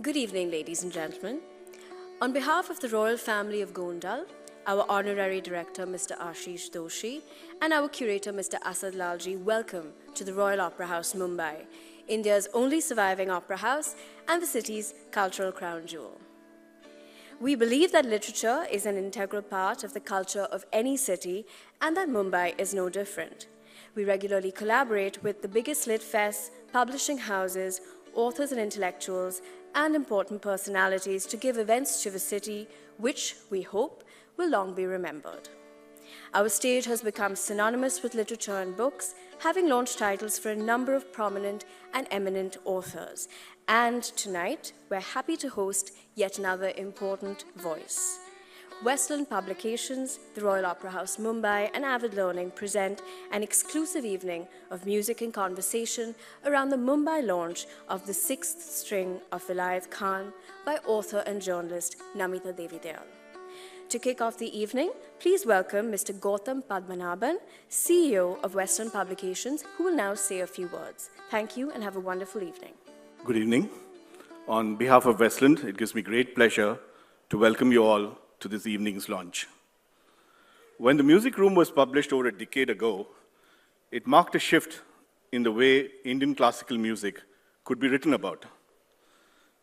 Good evening, ladies and gentlemen. On behalf of the royal family of Gondal, our honorary director, Mr. Ashish Doshi, and our curator, Mr. Asad Lalji, welcome to the Royal Opera House, Mumbai, India's only surviving opera house and the city's cultural crown jewel. We believe that literature is an integral part of the culture of any city and that Mumbai is no different. We regularly collaborate with the biggest lit fests, publishing houses, authors and intellectuals, and important personalities to give events to the city, which we hope will long be remembered. Our stage has become synonymous with literature and books, having launched titles for a number of prominent and eminent authors. And tonight, we're happy to host yet another important voice. Westland Publications, the Royal Opera House Mumbai and Avid Learning present an exclusive evening of music and conversation around the Mumbai launch of the sixth string of Vilayat by author and journalist Namita Devidayal. To kick off the evening, please welcome Mr. Gautam Padmanabhan, CEO of Westland Publications, who will now say a few words. Thank you and have a wonderful evening. Good evening. On behalf of Westland, it gives me great pleasure to welcome you all to this evening's launch. When the music room was published over a decade ago, it marked a shift in the way Indian classical music could be written about.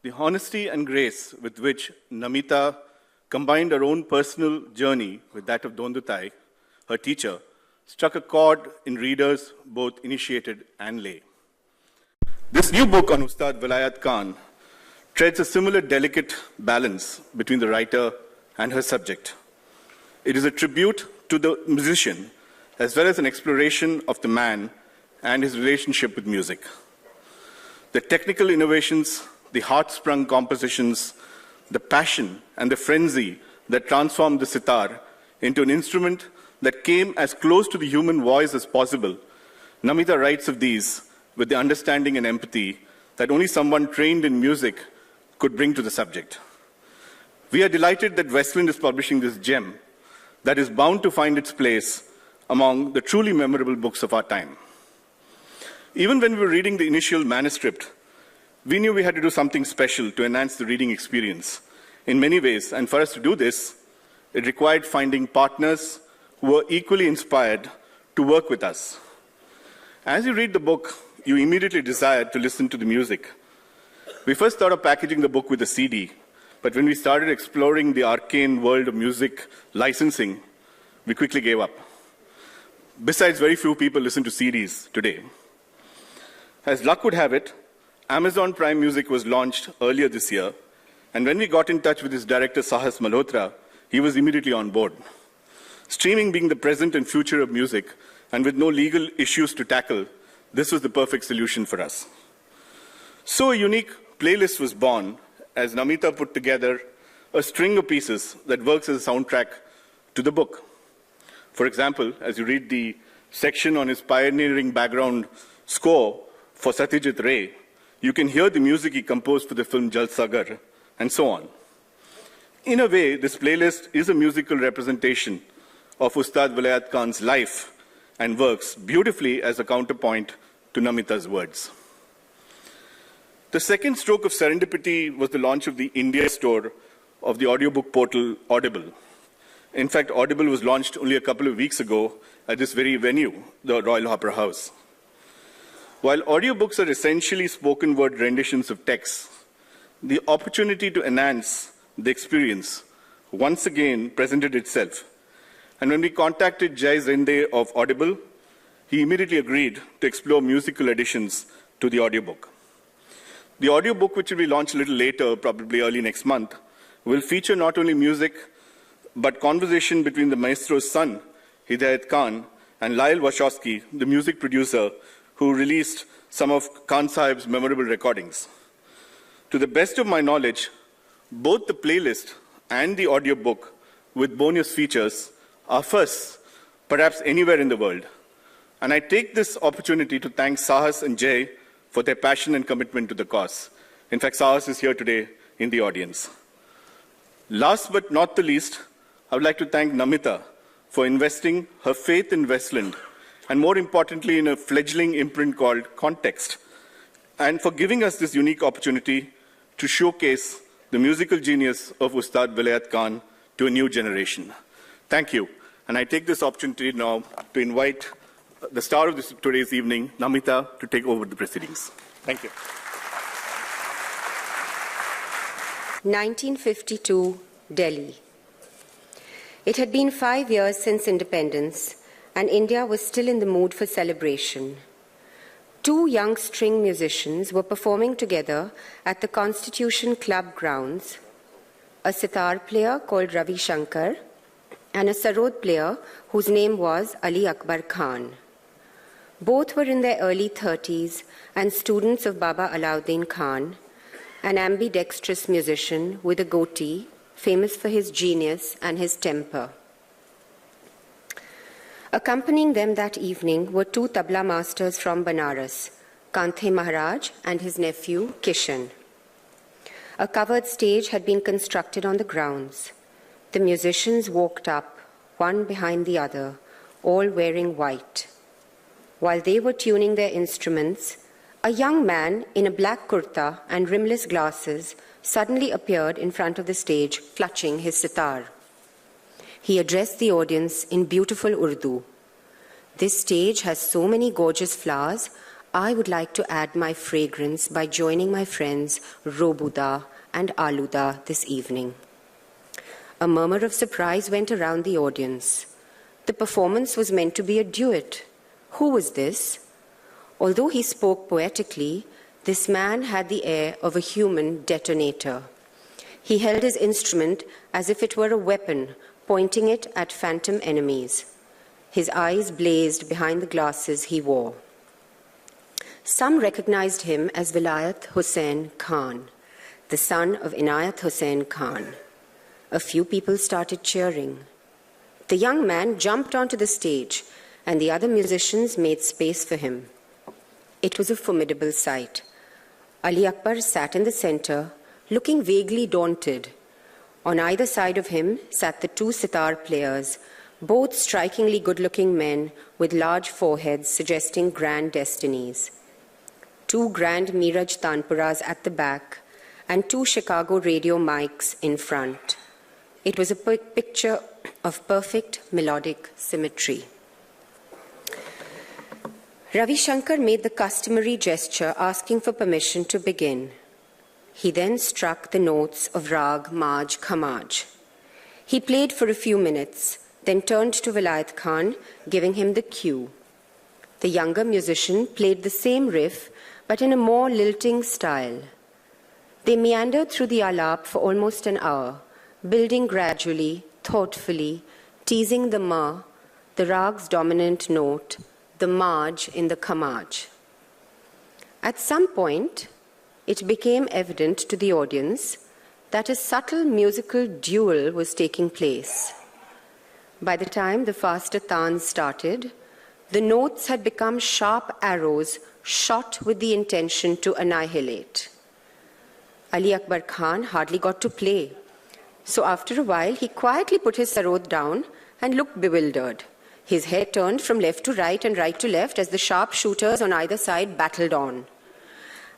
The honesty and grace with which Namita combined her own personal journey with that of Dondutai, her teacher, struck a chord in readers both initiated and lay. This new book on Ustad Vilayat Khan treads a similar delicate balance between the writer and her subject. It is a tribute to the musician, as well as an exploration of the man and his relationship with music. The technical innovations, the heart-sprung compositions, the passion and the frenzy that transformed the sitar into an instrument that came as close to the human voice as possible, Namita writes of these with the understanding and empathy that only someone trained in music could bring to the subject. We are delighted that Westland is publishing this gem that is bound to find its place among the truly memorable books of our time. Even when we were reading the initial manuscript, we knew we had to do something special to enhance the reading experience in many ways, and for us to do this, it required finding partners who were equally inspired to work with us. As you read the book, you immediately desired to listen to the music. We first thought of packaging the book with a CD, but when we started exploring the arcane world of music licensing, we quickly gave up. Besides, very few people listen to CDs today. As luck would have it, Amazon Prime Music was launched earlier this year, and when we got in touch with its director, Sahas Malhotra, he was immediately on board. Streaming being the present and future of music, and with no legal issues to tackle, this was the perfect solution for us. So a unique playlist was born as Namita put together a string of pieces that works as a soundtrack to the book. For example, as you read the section on his pioneering background score for Satyajit Ray, you can hear the music he composed for the film Jal Sagar, and so on. In a way, this playlist is a musical representation of Ustad Vilayat Khan's life and works beautifully as a counterpoint to Namita's words. The second stroke of serendipity was the launch of the India store of the audiobook portal Audible. In fact, Audible was launched only a couple of weeks ago at this very venue, the Royal Opera House. While audiobooks are essentially spoken word renditions of text, the opportunity to enhance the experience once again presented itself. And when we contacted Jai Zende of Audible, he immediately agreed to explore musical additions to the audiobook. The audiobook, which will be launched a little later, probably early next month, will feature not only music, but conversation between the maestro's son, Hidayat Khan, and Lyle Wachowski, the music producer, who released some of Khan Sahib's memorable recordings. To the best of my knowledge, both the playlist and the audiobook with bonus features are first, perhaps anywhere in the world. And I take this opportunity to thank Sahas and Jay for their passion and commitment to the cause. In fact, Sahas is here today in the audience. Last but not the least, I would like to thank Namita for investing her faith in Westland, and more importantly, in a fledgling imprint called Context, and for giving us this unique opportunity to showcase the musical genius of Ustad Vilayat Khan to a new generation. Thank you. And I take this opportunity now to invite the star of today's evening, Namita, to take over the proceedings. Thank you. 1952, Delhi. It had been 5 years since independence, and India was still in the mood for celebration. Two young string musicians were performing together at the Constitution Club grounds, a sitar player called Ravi Shankar and a sarod player whose name was Ali Akbar Khan. Both were in their early 30s and students of Baba Alauddin Khan, an ambidextrous musician with a goatee, famous for his genius and his temper. Accompanying them that evening were two tabla masters from Banaras, Kanthe Maharaj and his nephew Kishan. A covered stage had been constructed on the grounds. The musicians walked up, one behind the other, all wearing white. While they were tuning their instruments, a young man in a black kurta and rimless glasses suddenly appeared in front of the stage, clutching his sitar. He addressed the audience in beautiful Urdu. "This stage has so many gorgeous flowers. I would like to add my fragrance by joining my friends Robuda and Aluda this evening." A murmur of surprise went around the audience. The performance was meant to be a duet. Who was this? Although he spoke poetically, this man had the air of a human detonator. He held his instrument as if it were a weapon, pointing it at phantom enemies. His eyes blazed behind the glasses he wore. Some recognized him as Vilayat Hussain Khan, the son of Inayat Hussain Khan. A few people started cheering. The young man jumped onto the stage, and the other musicians made space for him. It was a formidable sight. Ali Akbar sat in the center, looking vaguely daunted. On either side of him sat the two sitar players, both strikingly good-looking men with large foreheads suggesting grand destinies. Two grand Miraj Tanpuras at the back, and two Chicago radio mics in front. It was a picture of perfect melodic symmetry. Ravi Shankar made the customary gesture asking for permission to begin. He then struck the notes of Rag Maj Khamaj. He played for a few minutes, then turned to Vilayat Khan, giving him the cue. The younger musician played the same riff, but in a more lilting style. They meandered through the alap for almost an hour, building gradually, thoughtfully, teasing the ma, the rag's dominant note, the maj in the khamaj. At some point, it became evident to the audience that a subtle musical duel was taking place. By the time the faster tans started, the notes had become sharp arrows shot with the intention to annihilate. Ali Akbar Khan hardly got to play, so after a while he quietly put his sarod down and looked bewildered. His head turned from left to right and right to left as the sharp shooters on either side battled on.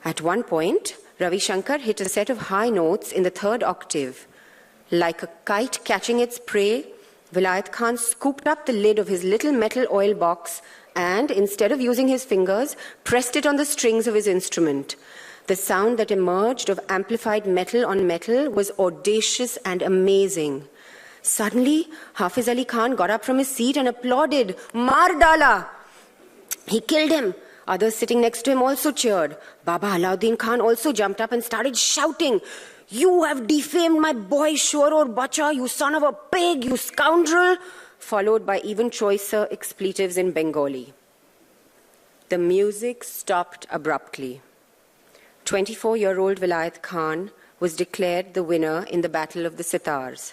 At one point, Ravi Shankar hit a set of high notes in the third octave. Like a kite catching its prey, Vilayat Khan scooped up the lid of his little metal oil box and, instead of using his fingers, pressed it on the strings of his instrument. The sound that emerged of amplified metal on metal was audacious and amazing. Suddenly, Hafiz Ali Khan got up from his seat and applauded. "Maar dala! He killed him." Others sitting next to him also cheered. Baba Alauddin Khan also jumped up and started shouting, "You have defamed my boy Shor Bacha, you son of a pig, you scoundrel," followed by even choicer expletives in Bengali. The music stopped abruptly. 24-year-old Vilayat Khan was declared the winner in the Battle of the Sitars.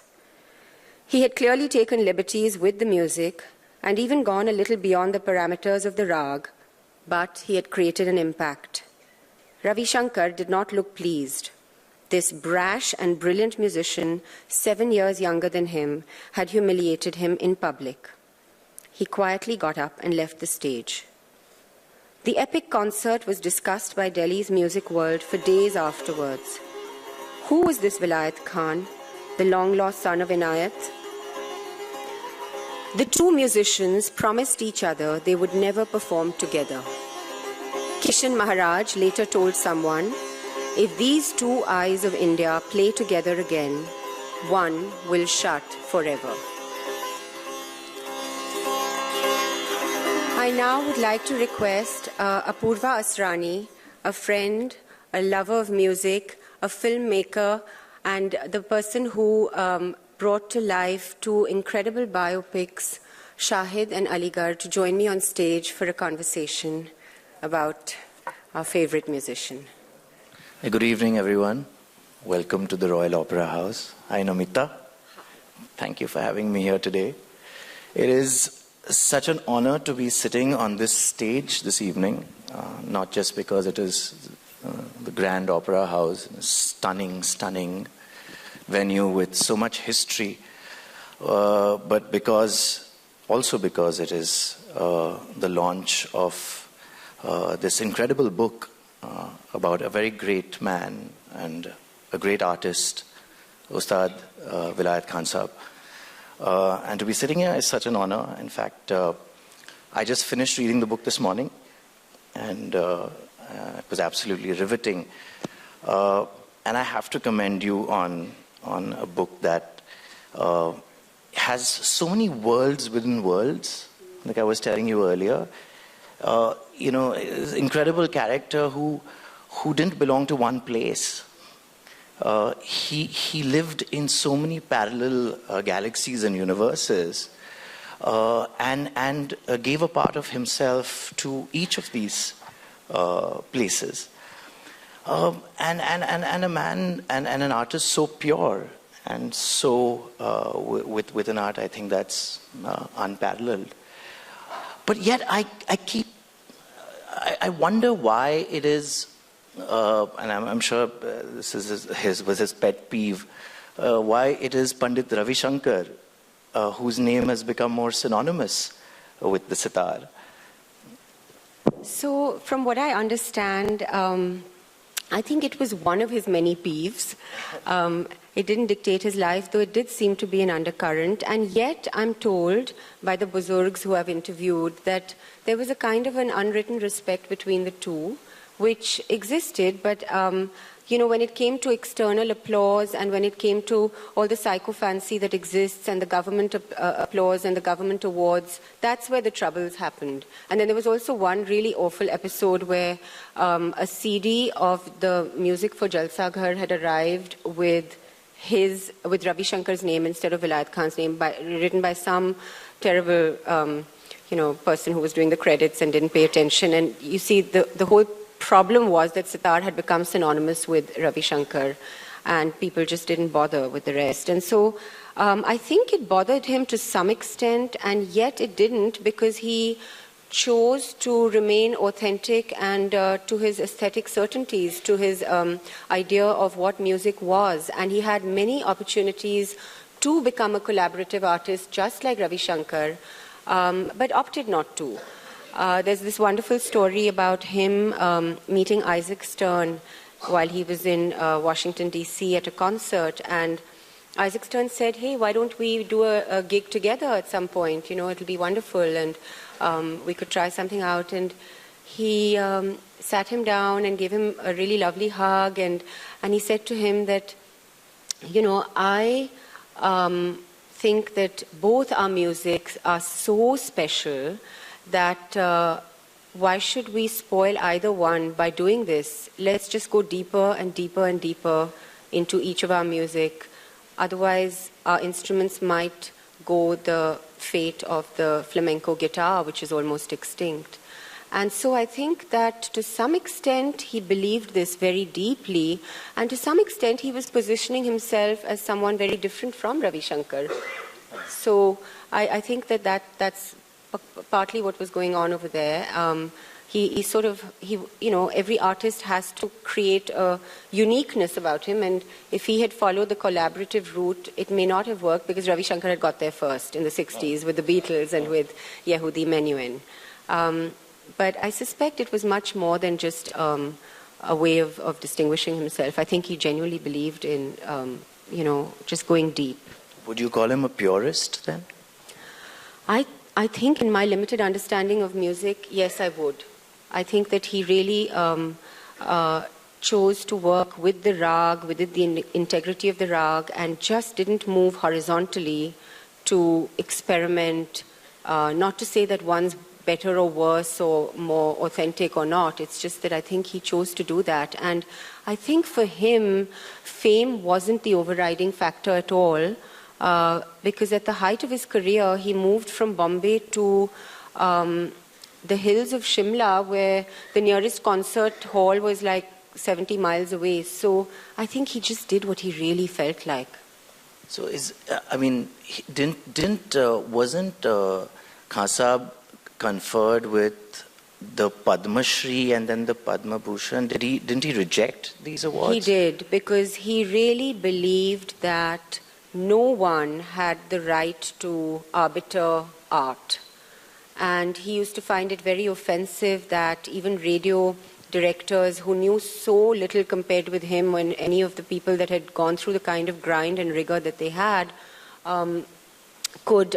He had clearly taken liberties with the music and even gone a little beyond the parameters of the rag, but he had created an impact. Ravi Shankar did not look pleased. This brash and brilliant musician, 7 years younger than him, had humiliated him in public. He quietly got up and left the stage. The epic concert was discussed by Delhi's music world for days afterwards. Who was this Vilayat Khan, the long-lost son of Inayat? The two musicians promised each other they would never perform together. Kishan Maharaj later told someone, if these two eyes of India play together again, one will shut forever. I now would like to request Apurva Asrani, a friend, a lover of music, a filmmaker, and the person who brought to life two incredible biopics, Shahid and Aligarh, to join me on stage for a conversation about our favorite musician. Good evening, everyone. Welcome to the Royal Opera House. Hi, Namita. Thank you for having me here today. It is such an honor to be sitting on this stage this evening, not just because it is the Grand Opera House, a stunning venue with so much history, but also because it is the launch of this incredible book about a very great man and a great artist, Ustad Vilayat Khan Sahab. And to be sitting here is such an honor. In fact, I just finished reading the book this morning, and it was absolutely riveting. And I have to commend you on a book that has so many worlds within worlds, like I was telling you earlier. Incredible character who didn't belong to one place. He lived in so many parallel galaxies and universes, and gave a part of himself to each of these places. And a man and an artist so pure and so with an art, I think that's unparalleled. But yet I wonder why it is, and I'm sure this is was his pet peeve, why it is Pandit Ravi Shankar whose name has become more synonymous with the sitar. So, from what I understand, I think it was one of his many peeves. It didn't dictate his life, though it did seem to be an undercurrent. And yet, I'm told by the Buzurgs who I've interviewed that there was a kind of an unwritten respect between the two, which existed, but when it came to external applause and when it came to all the sycophancy that exists and the government applause and the government awards, that's where the troubles happened. And then there was also one really awful episode where a CD of the music for Jalsa Ghar had arrived with Ravi Shankar's name instead of Vilayat Khan's name, written by some terrible person who was doing the credits and didn't pay attention. And you see, the whole problem was that sitar had become synonymous with Ravi Shankar, and people just didn't bother with the rest. And so I think it bothered him to some extent, and yet it didn't, because he chose to remain authentic and to his aesthetic certainties, to his idea of what music was. And he had many opportunities to become a collaborative artist, just like Ravi Shankar, but opted not to. There's this wonderful story about him meeting Isaac Stern while he was in Washington, D.C. at a concert. And Isaac Stern said, hey, why don't we do a gig together at some point? It'll be wonderful, and we could try something out. And he sat him down and gave him a really lovely hug. And he said to him that, I think that both our musics are so special that why should we spoil either one by doing this? Let's just go deeper and deeper and deeper into each of our music. Otherwise, our instruments might go the fate of the flamenco guitar, which is almost extinct. And so I think that to some extent he believed this very deeply, and to some extent he was positioning himself as someone very different from Ravi Shankar. So I think that's partly what was going on over there. Every artist has to create a uniqueness about him, and if he had followed the collaborative route, it may not have worked, because Ravi Shankar had got there first in the 60s with the Beatles and with Yehudi Menuhin. But I suspect it was much more than just a way of distinguishing himself. I think he genuinely believed in, just going deep. Would you call him a purist then? I think in my limited understanding of music, yes, I would. I think that he really chose to work with the rag, with the integrity of the rag, and just didn't move horizontally to experiment. Not to say that one's better or worse or more authentic or not. It's just that I think he chose to do that. And I think for him, fame wasn't the overriding factor at all. Because at the height of his career, he moved from Bombay to the hills of Shimla, where the nearest concert hall was like 70 miles away. So I think he just did what he really felt like. So wasn't Khan Sahab conferred with the Padma Shri and then the Padma Bhushan? Didn't he reject these awards? He did, because he really believed that no one had the right to arbiter art. And he used to find it very offensive that even radio directors who knew so little compared with him, when any of the people that had gone through the kind of grind and rigor that they had, could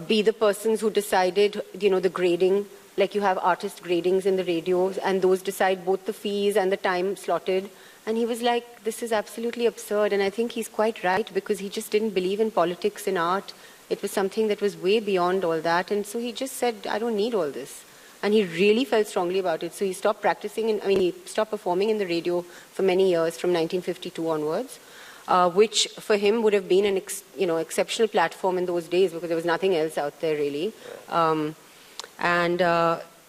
be the persons who decided, the grading. Like you have artist gradings in the radios, and those decide both the fees and the time slotted. And he was like, this is absolutely absurd. And I think he's quite right, because he just didn't believe in politics in art. It was something that was way beyond all that. And so he just said, I don't need all this. And he really felt strongly about it. So he stopped he stopped performing in the radio for many years, from 1952 onwards, which for him would have been an exceptional platform in those days, because there was nothing else out there really.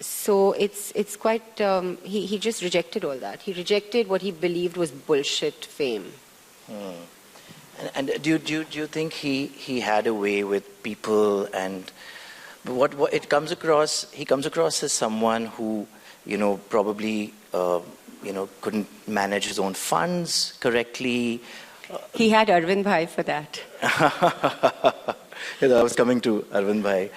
So it's quite, he just rejected all that. He rejected what he believed was bullshit fame. And do you think he had a way with people, and what it comes across, he comes across as someone who, probably, couldn't manage his own funds correctly. He had Arvind Bhai for that. I was coming to Arvind Bhai.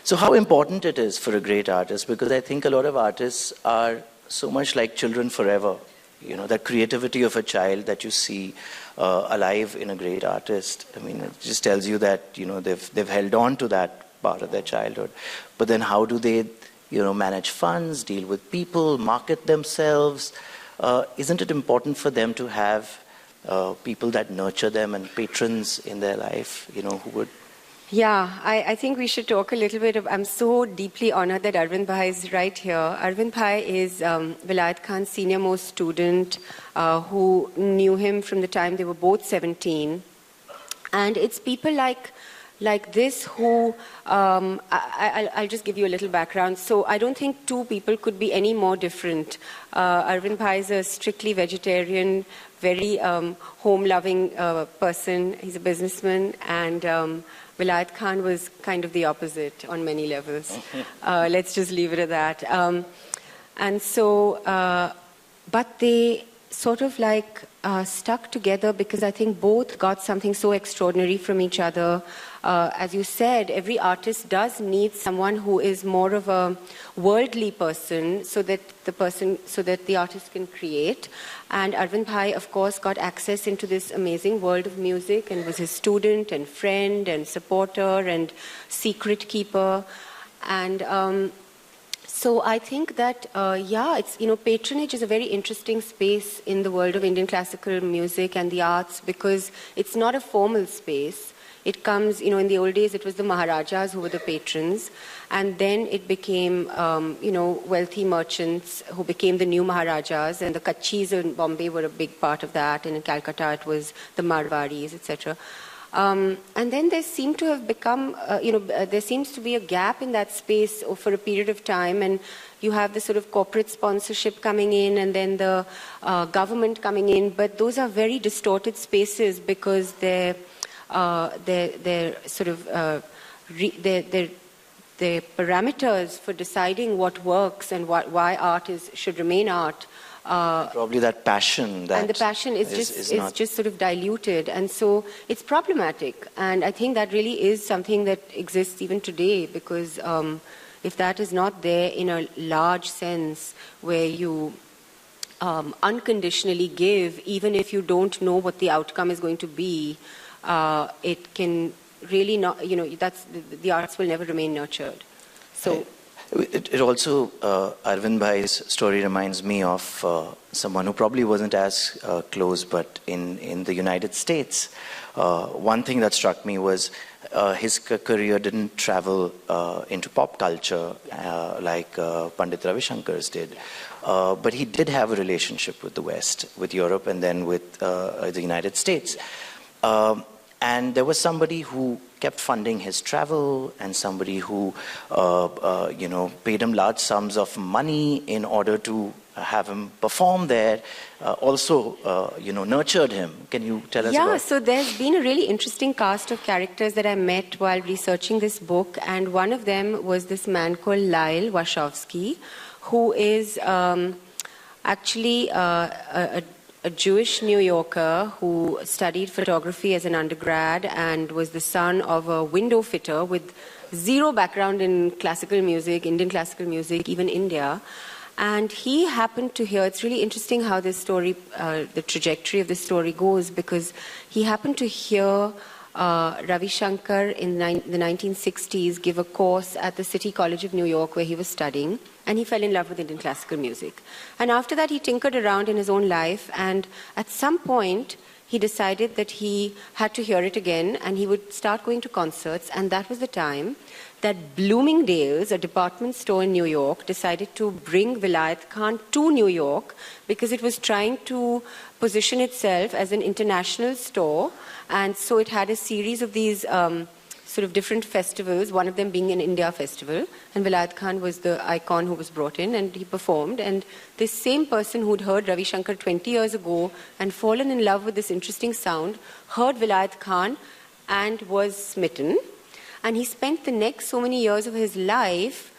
So how important it is for a great artist, because I think a lot of artists are so much like children forever. That creativity of a child that you see alive in a great artist. I mean, it just tells you that, they've held on to that part of their childhood. But then how do they, manage funds, deal with people, market themselves? Isn't it important for them to have people that nurture them and patrons in their life, who would... Yeah, I think we should talk a little bit I'm so deeply honored that Arvind Bhai is right here. Arvind Bhai is Vilayat Khan's senior most student who knew him from the time they were both 17. And it's people like this who, I'll just give you a little background. So I don't think two people could be any more different. Arvind Bhai is a strictly vegetarian, very home-loving person. He's a businessman, and Vilayat Khan was kind of the opposite on many levels. Let's just leave it at that. But they sort of stuck together, because I think both got something so extraordinary from each other. As you said, every artist does need someone who is more of a worldly person, so that the artist can create. And Arvind Bhai, of course, got access into this amazing world of music, and was his student and friend and supporter and secret keeper. And so I think that, it's, patronage is a very interesting space in the world of Indian classical music and the arts, because it's not a formal space. It comes, in the old days, it was the Maharajas who were the patrons. And then it became, wealthy merchants who became the new Maharajas. And the Kachis in Bombay were a big part of that. And in Calcutta, it was the Marwaris, etc. And then there seemed to have become, there seems to be a gap in that space for a period of time. And you have the sort of corporate sponsorship coming in, and then the government coming in. But those are very distorted spaces, because they're sort of the parameters for deciding what works and why art should remain art. Probably that passion. And the passion is just sort of diluted, and so it's problematic. And I think that really is something that exists even today, because if that is not there in a large sense, where you unconditionally give, even if you don't know what the outcome is going to be, it can really not, that's, the arts will never remain nurtured. So. It also, Arvind Bhai's story reminds me of someone who probably wasn't as close, but in the United States, one thing that struck me was his career didn't travel into pop culture like Pandit Ravi Shankar's did. But he did have a relationship with the West, with Europe, and then with the United States. And there was somebody who kept funding his travel, and somebody who, paid him large sums of money in order to have him perform there. Also, nurtured him. Can you tell us about? Yeah, so there's been a really interesting cast of characters that I met while researching this book, and one of them was this man called Lyle Wachowski, who is actually a Jewish New Yorker who studied photography as an undergrad and was the son of a window fitter with zero background in classical music, Indian classical music, even India. And he happened to hear, it's really interesting how this story, the trajectory of this story goes, because he happened to hear Ravi Shankar in the 1960s give a course at the City College of New York where he was studying, and he fell in love with Indian classical music. And after that, he tinkered around in his own life, and at some point, he decided that he had to hear it again, and he would start going to concerts, and that was the time that Bloomingdale's, a department store in New York, decided to bring Vilayat Khan to New York because it was trying to position itself as an international store. And so it had a series of these sort of different festivals, one of them being an India festival. And Vilayat Khan was the icon who was brought in, and he performed. And this same person who'd heard Ravi Shankar 20 years ago and fallen in love with this interesting sound, heard Vilayat Khan and was smitten. And he spent the next so many years of his life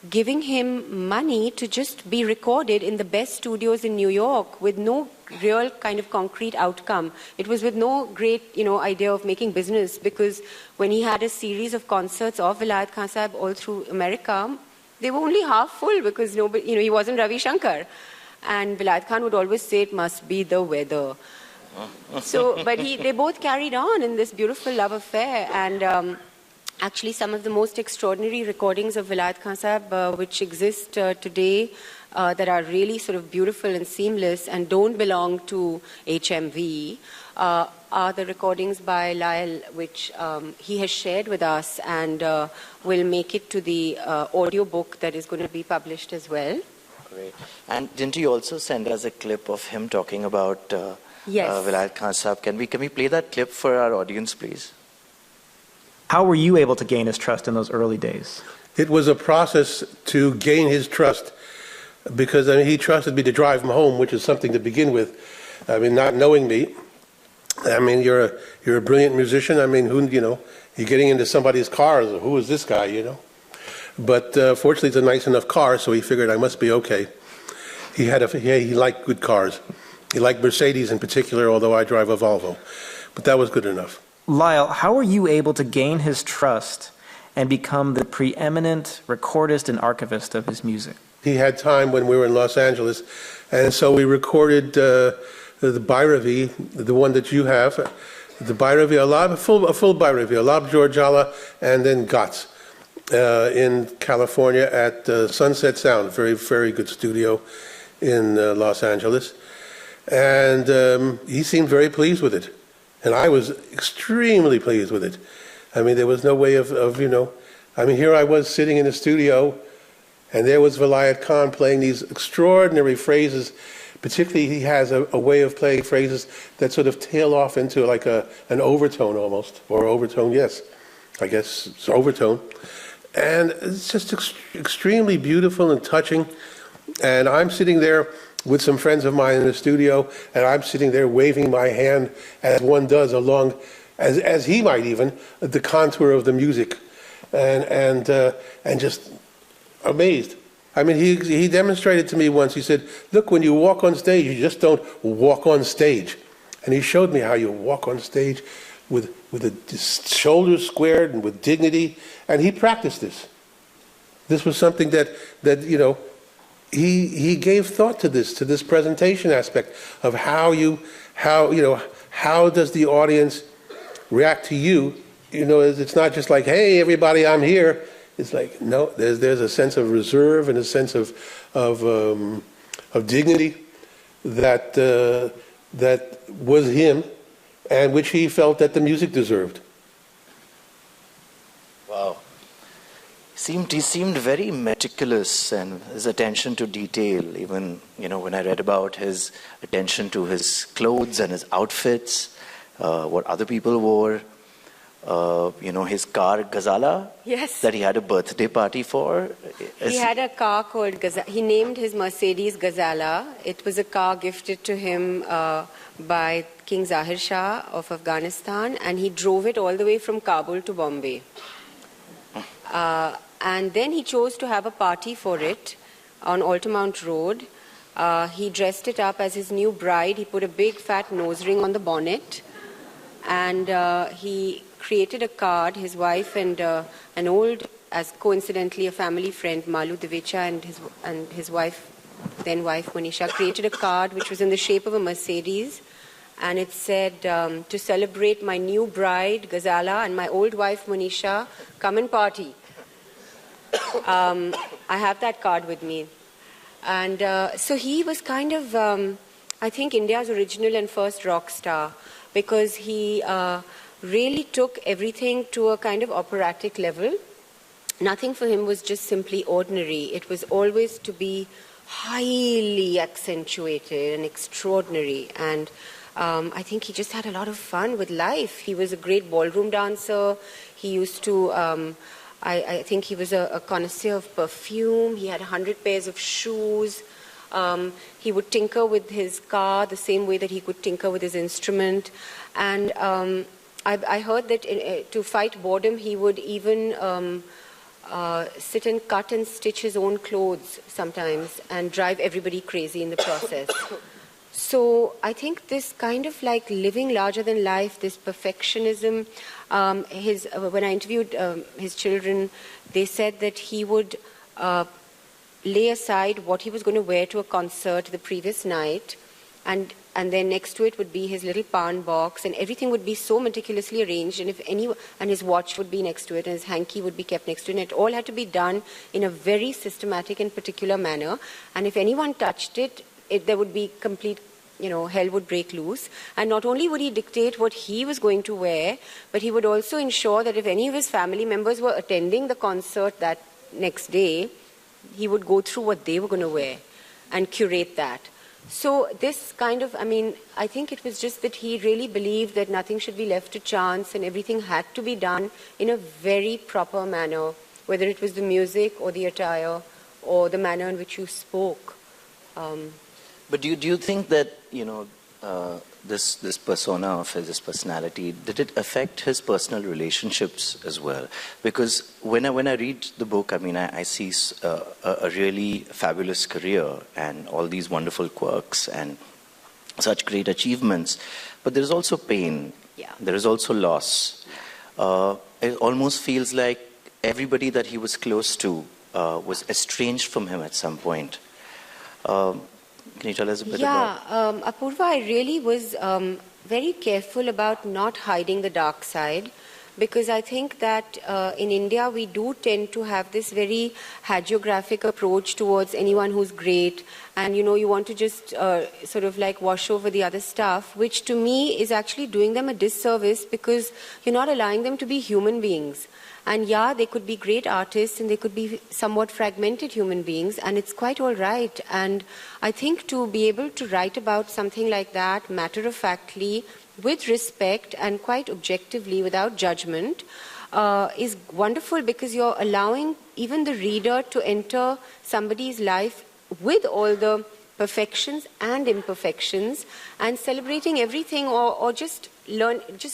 giving him money to just be recorded in the best studios in New York with no real kind of concrete outcome. It was with no great, idea of making business, because when he had a series of concerts of Vilayat Khan Sahib all through America, they were only half full because nobody, he wasn't Ravi Shankar. And Vilayat Khan would always say it must be the weather. So, but they both carried on in this beautiful love affair, and actually, some of the most extraordinary recordings of Vilayat Khan Sahib, which exist today, that are really sort of beautiful and seamless and don't belong to HMV, are the recordings by Lyle, which he has shared with us, and will make it to the audio book that is going to be published as well. Great. And didn't you also send us a clip of him talking about yes. Vilayat Khan Sahib? Can we play that clip for our audience, please? How were you able to gain his trust in those early days? It was a process to gain his trust, because he trusted me to drive him home, which is something to begin with. Not knowing me, you're a brilliant musician. You're getting into somebody's car. Who is this guy? But fortunately, it's a nice enough car, so he figured I must be okay. He liked good cars. He liked Mercedes in particular, although I drive a Volvo. But that was good enough. Lyle, how were you able to gain his trust and become the preeminent recordist and archivist of his music? He had time when we were in Los Angeles, and so we recorded the Bhairavi, the one that you have, the Bhairavi, a full Bhairavi, Alab Georgiala, and then Gats in California at Sunset Sound, very, very good studio in Los Angeles. And he seemed very pleased with it. And I was extremely pleased with it. There was no way of here I was sitting in the studio, and there was Vilayat Khan playing these extraordinary phrases. Particularly, he has a way of playing phrases that sort of tail off into like an overtone almost, or overtone, yes. I guess it's overtone. And it's just extremely beautiful and touching. And I'm sitting there with some friends of mine in the studio, and I'm sitting there waving my hand as one does along, as he might even, the contour of the music, and just amazed. He demonstrated to me once. He said, "Look, when you walk on stage, you just don't walk on stage," and he showed me how you walk on stage with the shoulders squared and with dignity, and he practiced this. This was something that he gave thought to this presentation aspect of how does the audience react to you? You know, it's not just like, hey, everybody, I'm here. It's like, no, there's a sense of reserve and a sense of dignity that was him, and which he felt that the music deserved. Wow. He seemed very meticulous, and his attention to detail, even, you know, when I read about his attention to his clothes and his outfits, what other people wore, you know, his car Gazala, Yes. that he had a birthday party for. He had a car called Gazala. He named his Mercedes Gazala. It was a car gifted to him by King Zahir Shah of Afghanistan, and he drove it all the way from Kabul to Bombay. And then he chose to have a party for it on Altamount Road. He dressed it up as his new bride. He put a big fat nose ring on the bonnet, and he created a card. His wife and an old, as coincidentally a family friend, Malu Devidayal, and his wife, then wife Manisha, created a card which was in the shape of a Mercedes, and it said, to celebrate my new bride Gazala and my old wife Manisha, come and party. I have that card with me. And so he was kind of, I think, India's original and first rock star, because he really took everything to a kind of operatic level. Nothing for him was just simply ordinary. It was always to be highly accentuated and extraordinary. And I think he just had a lot of fun with life. He was a great ballroom dancer. He used to, I think he was a connoisseur of perfume. He had 100 pairs of shoes. He would tinker with his car the same way that he could tinker with his instrument. And I heard that to fight boredom, he would even sit and cut and stitch his own clothes sometimes and drive everybody crazy in the process. So I think this kind of like living larger than life, this perfectionism, when I interviewed his children, they said that he would lay aside what he was going to wear to a concert the previous night, and then next to it would be his little pawn box, and everything would be so meticulously arranged, and his watch would be next to it, and his hanky would be kept next to it, and it all had to be done in a very systematic and particular manner. And if anyone touched it, there would be complete, hell would break loose. And not only would he dictate what he was going to wear, but he would also ensure that if any of his family members were attending the concert that next day, he would go through what they were going to wear and curate that. So this kind of, I think it was just that he really believed that nothing should be left to chance and everything had to be done in a very proper manner, whether it was the music or the attire or the manner in which you spoke. But do you think that, this persona of his, this personality, did it affect his personal relationships as well? Because when I read the book, I see a really fabulous career and all these wonderful quirks and such great achievements. But there is also pain. Yeah. There is also loss. It almost feels like everybody that he was close to was estranged from him at some point. Can you tell us a bit about? Yeah, Apurva, I really was very careful about not hiding the dark side, because I think that in India we do tend to have this very hagiographic approach towards anyone who's great, and you want to just sort of like wash over the other stuff, which to me is actually doing them a disservice, because you're not allowing them to be human beings. And yeah, they could be great artists and they could be somewhat fragmented human beings, and it's quite all right. And I think to be able to write about something like that matter-of-factly, with respect and quite objectively, without judgment, is wonderful, because you're allowing even the reader to enter somebody's life with all the perfections and imperfections and celebrating everything, or just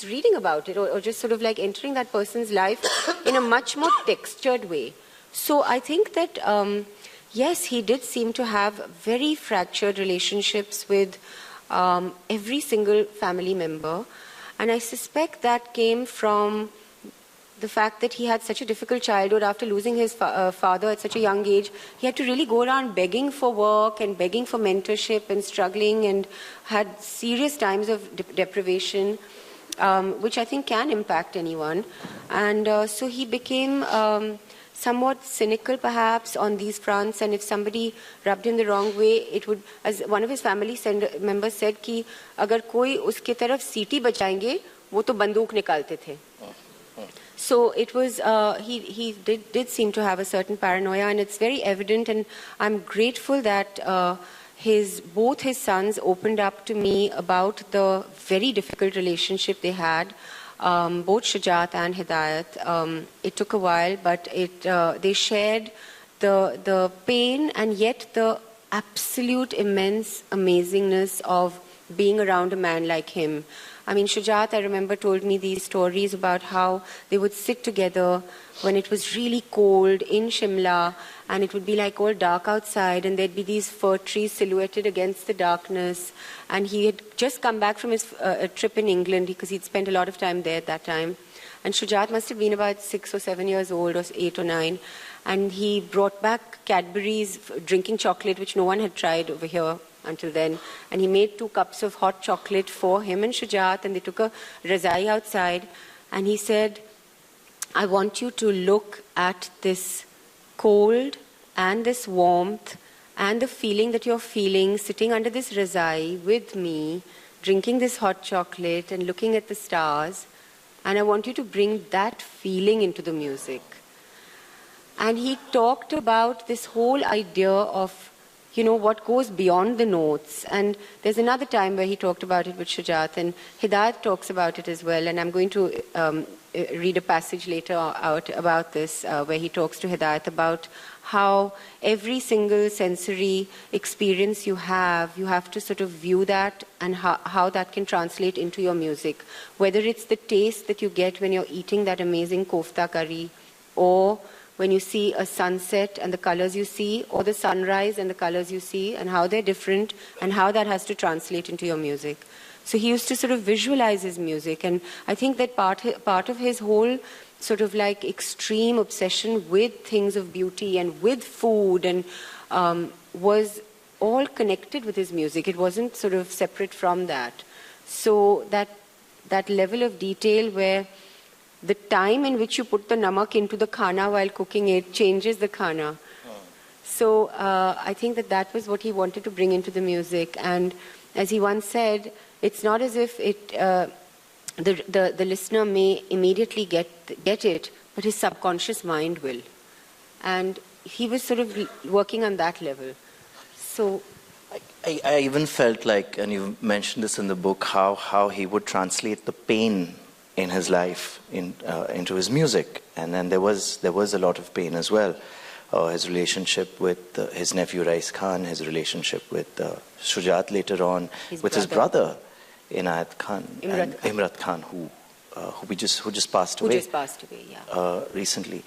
reading about it, or just sort of like entering that person's life in a much more textured way. So I think that, yes, he did seem to have very fractured relationships with every single family member. And I suspect that came from the fact that he had such a difficult childhood after losing his father at such a young age. He had to really go around begging for work and begging for mentorship and struggling, and had serious times of deprivation, which I think can impact anyone. And so he became somewhat cynical perhaps on these fronts, and if somebody rubbed him the wrong way, it would, as one of his family members said, कि अगर कोई उसके तरफ सीटी बचाएंगे वो तो बंदूक निकालते थे. So it was, he did seem to have a certain paranoia, and it's very evident, and I'm grateful that both his sons opened up to me about the very difficult relationship they had, both Shujat and Hidayat. It took a while, but they shared the pain and yet the absolute immense amazingness of being around a man like him. I mean, Shujat, I remember, told me these stories about how they would sit together when it was really cold in Shimla, and it would be like all dark outside, and there'd be these fir trees silhouetted against the darkness. And he had just come back from his trip in England, because he'd spent a lot of time there at that time. And Shujat must have been about 6 or 7 years old, or 8 or 9. And he brought back Cadbury's drinking chocolate, which no one had tried over here until then. And he made 2 cups of hot chocolate for him and Shujat, and they took a razai outside. And he said, I want you to look at this cold and this warmth and the feeling that you're feeling sitting under this razai with me, drinking this hot chocolate and looking at the stars. And I want you to bring that feeling into the music. And he talked about this whole idea of, you know, what goes beyond the notes. And there's another time where he talked about it with Shujat, and Hidayat talks about it as well. And I'm going to read a passage later out about this, where he talks to Hidayat about how every single sensory experience you have to sort of view that, and how that can translate into your music. Whether it's the taste that you get when you're eating that amazing kofta curry, or when you see a sunset and the colors you see, or the sunrise and the colors you see, and how they're different, and how that has to translate into your music. So he used to sort of visualize his music, and I think that part of his whole sort of like extreme obsession with things of beauty and with food, and was all connected with his music. It wasn't sort of separate from that. So that level of detail where the time in which you put the namak into the khana while cooking it changes the khana. So I think that was what he wanted to bring into the music. And as he once said, it's not as if the listener may immediately get it, but his subconscious mind will. And he was sort of working on that level. So I even felt like, and you mentioned this in the book, how he would translate the pain in his life into his music, and then there was a lot of pain as well. His relationship with his nephew Rais Khan, his relationship with Shujat later on, his brother Imrat Khan, who just passed away. Recently,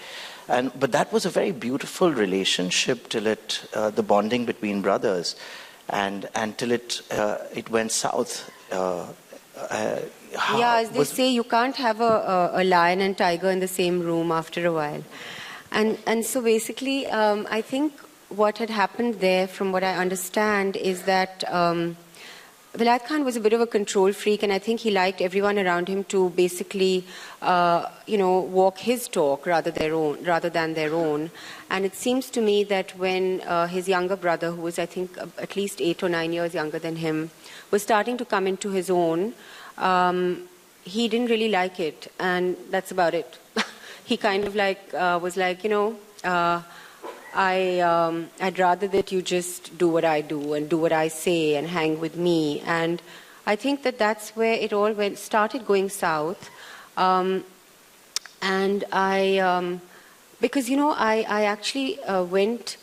but that was a very beautiful relationship till the bonding between brothers, and till it went south. As they say, you can't have a lion and tiger in the same room after a while. And so basically, I think what had happened there, from what I understand, is that Vilayat Khan was a bit of a control freak, and I think he liked everyone around him to basically, walk his talk rather than their own. And it seems to me that when his younger brother, who was I think at least 8 or 9 years younger than him, was starting to come into his own, he didn't really like it, and that's about it. He kind of was like, I'd rather that you just do what I do and do what I say and hang with me. And I think that's where it all started going south. And because I actually went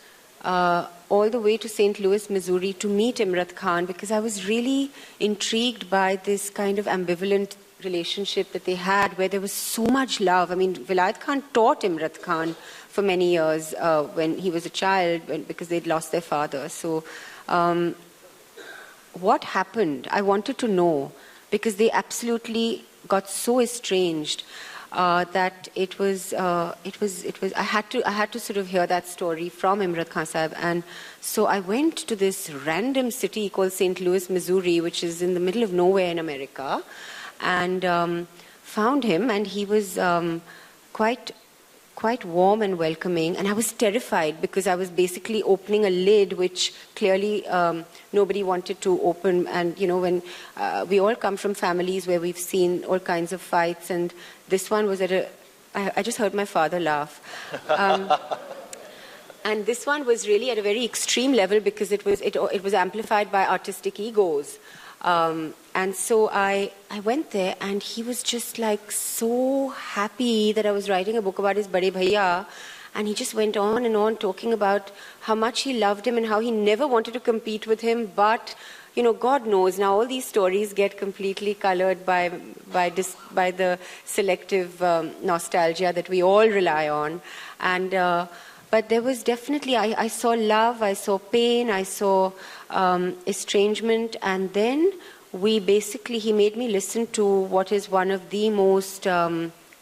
all the way to St. Louis, Missouri to meet Imrat Khan, because I was really intrigued by this kind of ambivalent relationship that they had, where there was so much love. I mean, Vilayat Khan taught Imrat Khan for many years when he was a child, because they'd lost their father. So what happened? I wanted to know, because they absolutely got so estranged. that it was. I had to sort of hear that story from Imrat Khan Sahib, and so I went to this random city called St. Louis, Missouri, which is in the middle of nowhere in America, and found him, and he was quite warm and welcoming, and I was terrified because I was basically opening a lid which clearly nobody wanted to open. And you know, when we all come from families where we've seen all kinds of fights, and this one was at I just heard my father laugh. And this one was really at a very extreme level because it was amplified by artistic egos. And so I went there, and he was just like so happy that I was writing a book about his Bade Bhaiya, and he just went on and on talking about how much he loved him and how he never wanted to compete with him, but you know, God knows, now all these stories get completely colored by the selective nostalgia that we all rely on. And but there was definitely, I saw love, I saw pain, I saw estrangement, and then he made me listen to what is one of the most,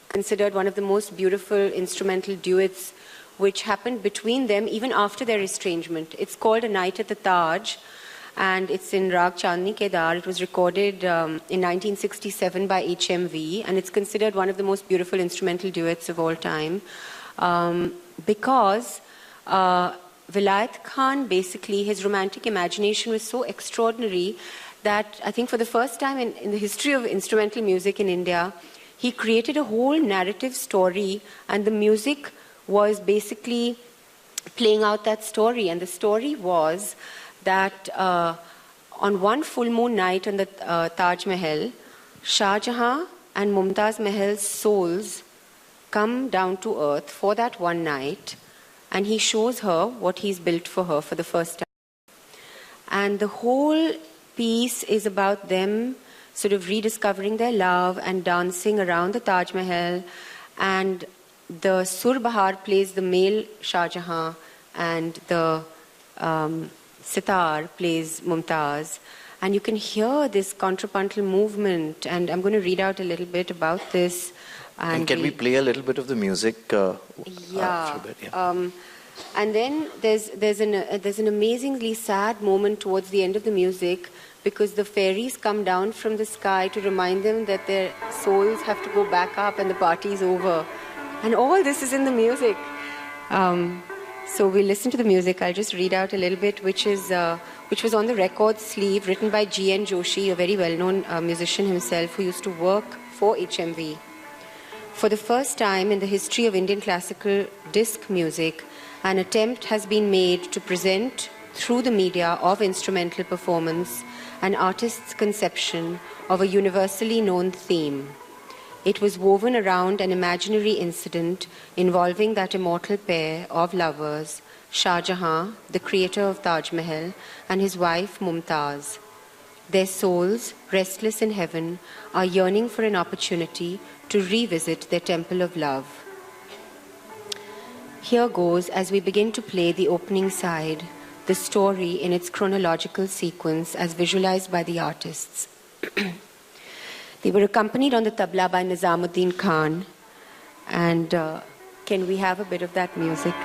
considered one of the most beautiful instrumental duets which happened between them even after their estrangement. It's called A Night at the Taj, and it's in Rag Chandni Kedar. It was recorded in 1967 by HMV, and it's considered one of the most beautiful instrumental duets of all time, because Vilayat Khan, basically, his romantic imagination was so extraordinary that I think for the first time in the history of instrumental music in India, he created a whole narrative story, and the music was basically playing out that story. And the story was that on one full moon night on the Taj Mahal, Shah Jahan and Mumtaz Mahal's souls come down to earth for that one night, and he shows her what he's built for her for the first time. And the whole piece is about them sort of rediscovering their love and dancing around the Taj Mahal, and the Sur Bahar plays the male Shah Jahan, and the sitar plays Mumtaz, and you can hear this contrapuntal movement, and I'm going to read out a little bit about this. And can we play a little bit of the music? Yeah. And then there's an amazingly sad moment towards the end of the music, because the fairies come down from the sky to remind them that their souls have to go back up and the party's over. And all this is in the music. So we listen to the music. I'll just read out a little bit, which was on the record sleeve, written by G.N. Joshi, a very well-known musician himself who used to work for HMV. For the first time in the history of Indian classical disc music, an attempt has been made to present through the media of instrumental performance an artist's conception of a universally known theme. It was woven around an imaginary incident involving that immortal pair of lovers, Shah Jahan, the creator of Taj Mahal, and his wife Mumtaz. Their souls, restless in heaven, are yearning for an opportunity to revisit their temple of love. Here goes, as we begin to play the opening side, the story in its chronological sequence as visualized by the artists. They were accompanied on the tabla by Nizamuddin Khan. And can we have a bit of that music?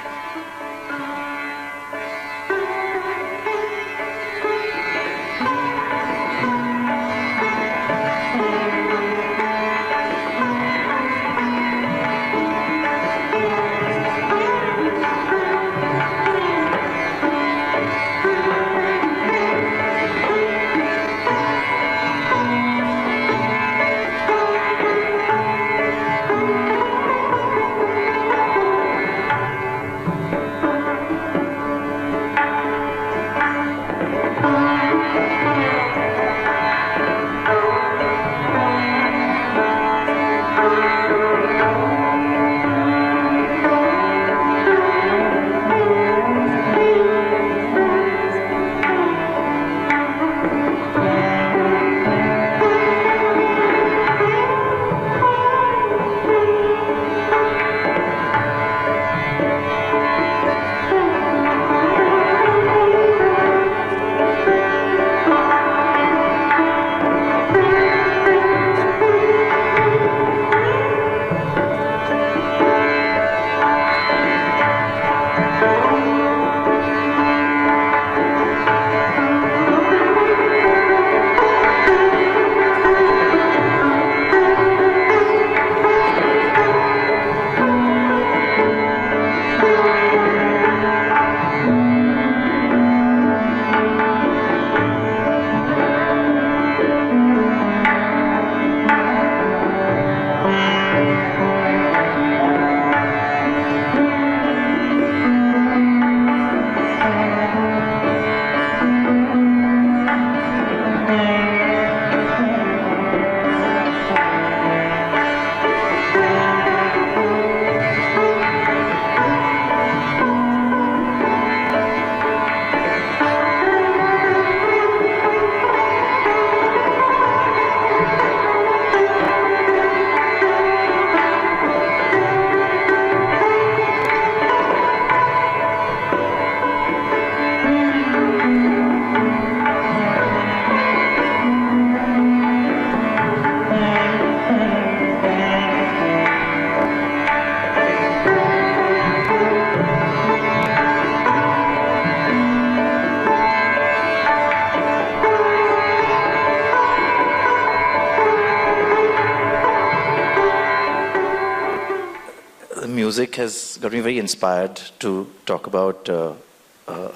music has got me very inspired to talk about a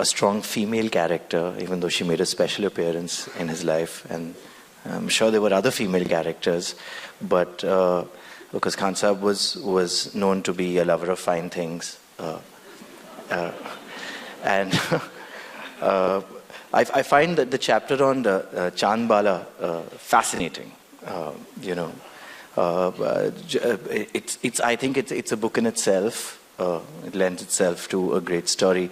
strong female character, even though she made a special appearance in his life. And I'm sure there were other female characters, but because Khan Sahab was known to be a lover of fine things. And I find that the chapter on the Chand Bala fascinating. I think it's a book in itself. It lends itself to a great story,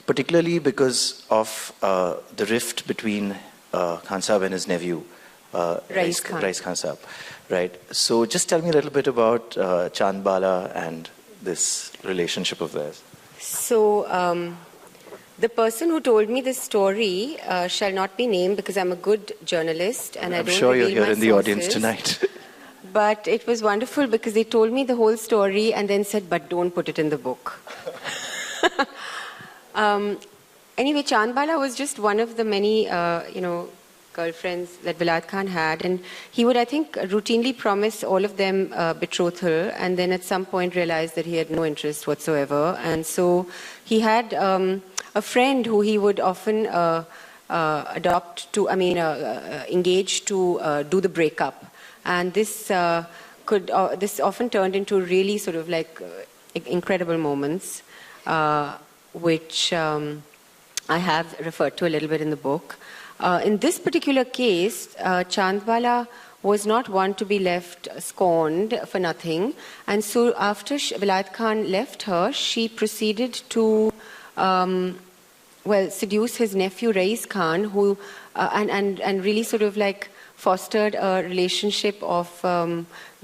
particularly because of the rift between Khan Sahab and his nephew, Rais Khan Sahab. Right. So just tell me a little bit about Chand Bala and this relationship of theirs. So, the person who told me this story shall not be named because I'm a good journalist and I don't sure you're reveal here in the audience tonight. But it was wonderful because they told me the whole story and then said, but don't put it in the book. Anyway, Chand Bala was just one of the many, girlfriends that Vilayat Khan had. And he would, I think, routinely promise all of them betrothal and then at some point realize that he had no interest whatsoever. And so he had a friend who he would often engage to do the breakup. And this this often turned into really sort of like incredible moments, which I have referred to a little bit in the book. In this particular case, Chand Bala was not one to be left scorned for nothing. And so after Vilayat Khan left her, she proceeded to seduce his nephew Rais Khan, who and really sort of like fostered a relationship of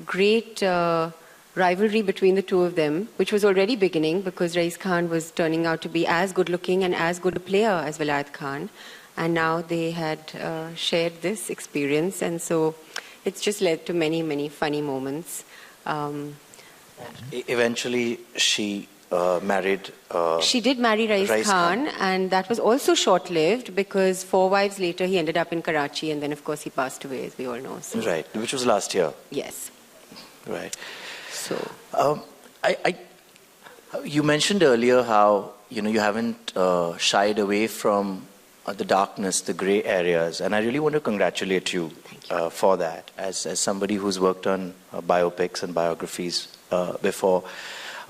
great rivalry between the two of them, which was already beginning because Rais Khan was turning out to be as good looking and as good a player as Vilayat Khan. And now they had shared this experience, and so it's just led to many, many funny moments. Eventually, she married. She did marry Rais Khan, and that was also short-lived because 4 wives later he ended up in Karachi, and then of course he passed away, as we all know. So. Right, which was last year. Yes. Right. So, you mentioned earlier how you haven't shied away from the darkness, the grey areas, and I really want to congratulate you for that. As somebody who's worked on biopics and biographies before,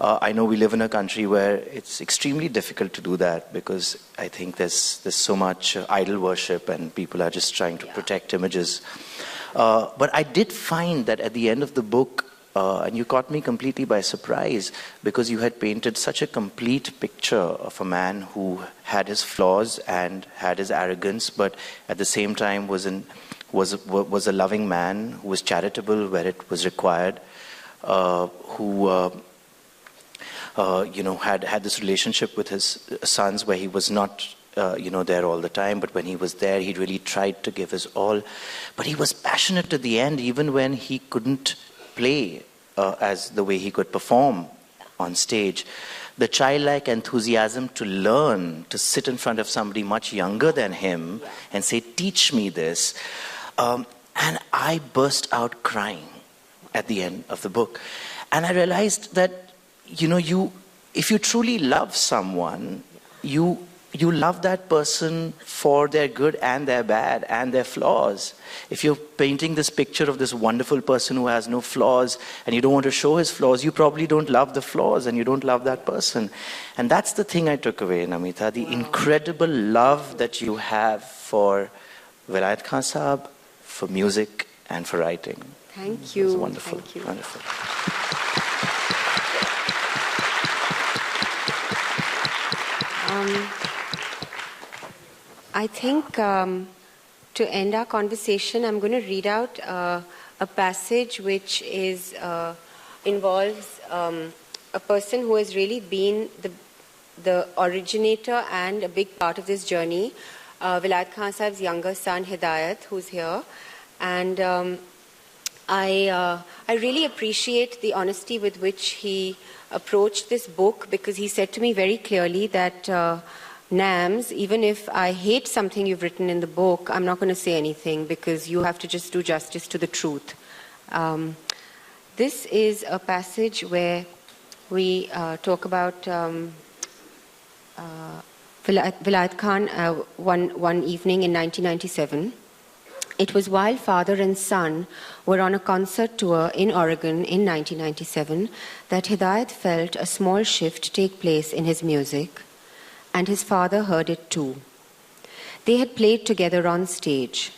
I know we live in a country where it's extremely difficult to do that because I think there's so much idol worship and people are just trying to protect images. But I did find that at the end of the book, and you caught me completely by surprise because you had painted such a complete picture of a man who had his flaws and had his arrogance, but at the same time was a loving man who was charitable where it was required, who had this relationship with his sons where he was not there all the time, but when he was there, he really tried to give his all. But he was passionate to the end, even when he couldn't play as the way he could perform on stage. The childlike enthusiasm to learn, to sit in front of somebody much younger than him and say, teach me this. And I burst out crying at the end of the book. And I realized that, if you truly love someone, you love that person for their good and their bad and their flaws. If you're painting this picture of this wonderful person who has no flaws and you don't want to show his flaws, you probably don't love the flaws and you don't love that person. And that's the thing I took away, Namita, the incredible love that you have for Vilayat Khan Sahab, for music and for writing. Thank you. It was wonderful. Thank you. Wonderful. I think to end our conversation, I'm going to read out a passage which involves a person who has really been the originator and a big part of this journey, Vilayat Khan Sahib's younger son, Hidayat, who's here. And I really appreciate the honesty with which he approached this book because he said to me very clearly that Nams, even if I hate something you've written in the book, I'm not going to say anything because you have to just do justice to the truth. This is a passage where we talk about Vilayat Khan one evening in 1997. It was while father and son were on a concert tour in Oregon in 1997 that Hidayat felt a small shift take place in his music, and his father heard it too. They had played together on stage.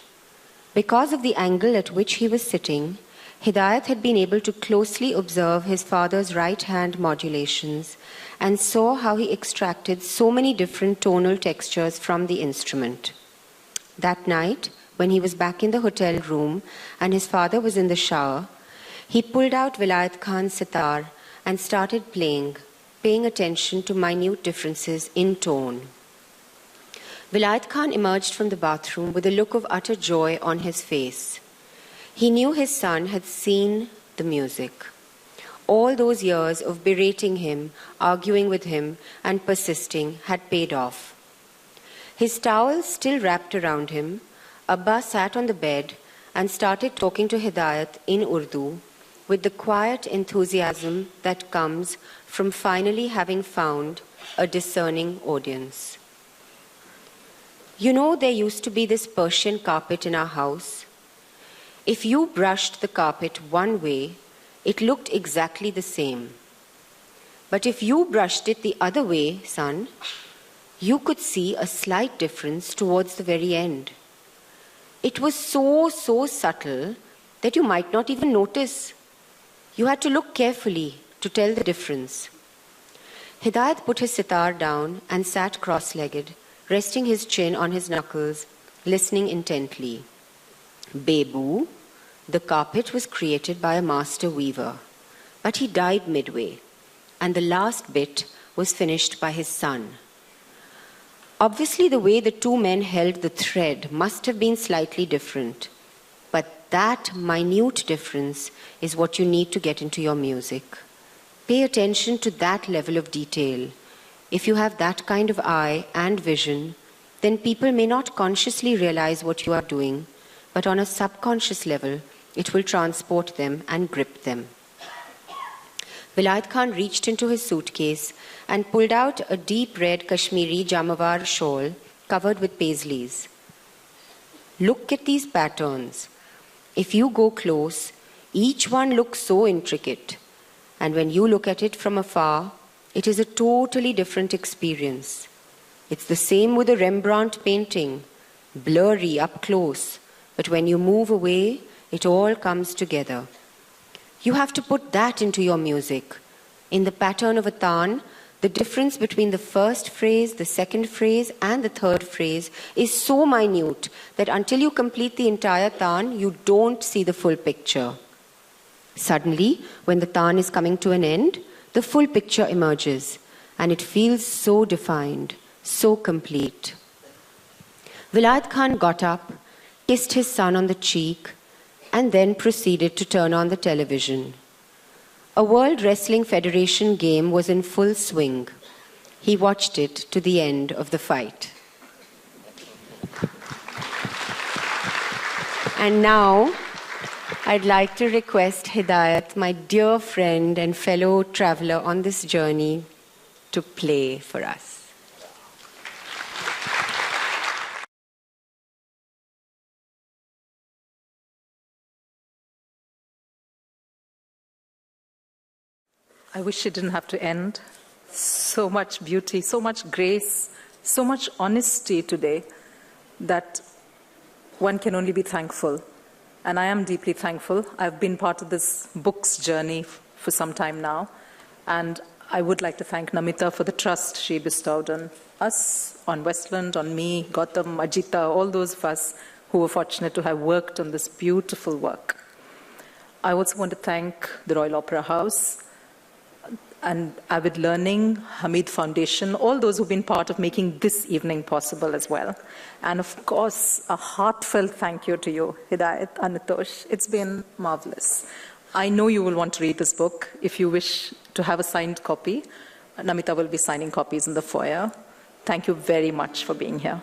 Because of the angle at which he was sitting, Hidayat had been able to closely observe his father's right-hand modulations and saw how he extracted so many different tonal textures from the instrument. That night, when he was back in the hotel room and his father was in the shower, he pulled out Vilayat Khan's sitar and started playing, paying attention to minute differences in tone. Vilayat Khan emerged from the bathroom with a look of utter joy on his face. He knew his son had seen the music. All those years of berating him, arguing with him, and persisting had paid off. His towel still wrapped around him, Abba sat on the bed and started talking to Hidayat in Urdu with the quiet enthusiasm that comes from finally having found a discerning audience. You know, there used to be this Persian carpet in our house. If you brushed the carpet one way, it looked exactly the same. But if you brushed it the other way, son, you could see a slight difference towards the very end. It was so subtle that you might not even notice. You had to look carefully to tell the difference. Hidayat put his sitar down and sat cross-legged, resting his chin on his knuckles, listening intently. Bebu, the carpet was created by a master weaver, but he died midway, and the last bit was finished by his son. Obviously, the way the two men held the thread must have been slightly different, but that minute difference is what you need to get into your music. Pay attention to that level of detail. If you have that kind of eye and vision, then people may not consciously realize what you are doing, but on a subconscious level, it will transport them and grip them. Vilayat Khan reached into his suitcase and pulled out a deep red Kashmiri jamawar shawl covered with paisleys. Look at these patterns. If you go close, each one looks so intricate. And when you look at it from afar, it is a totally different experience. It's the same with a Rembrandt painting, blurry up close, but when you move away, it all comes together. You have to put that into your music. In the pattern of a taan, the difference between the first phrase, the second phrase, and the third phrase is so minute that until you complete the entire taan, you don't see the full picture. Suddenly, when the taan is coming to an end, the full picture emerges, and it feels so defined, so complete. Vilayat Khan got up, kissed his son on the cheek, and then proceeded to turn on the television. A World Wrestling Federation game was in full swing. He watched it to the end of the fight. And now, I'd like to request Hidayat, my dear friend and fellow traveler on this journey, to play for us. I wish it didn't have to end. So much beauty, so much grace, so much honesty today that one can only be thankful. And I am deeply thankful. I've been part of this book's journey for some time now. And I would like to thank Namita for the trust she bestowed on us, on Westland, on me, Gautam, Ajita, all those of us who were fortunate to have worked on this beautiful work. I also want to thank the Royal Opera House and Avid Learning, Hamid Foundation, all those who've been part of making this evening possible as well. And of course, a heartfelt thank you to you, Hidayat, Anatosh. It's been marvelous. I know you will want to read this book. If you wish to have a signed copy, Namita will be signing copies in the foyer. Thank you very much for being here.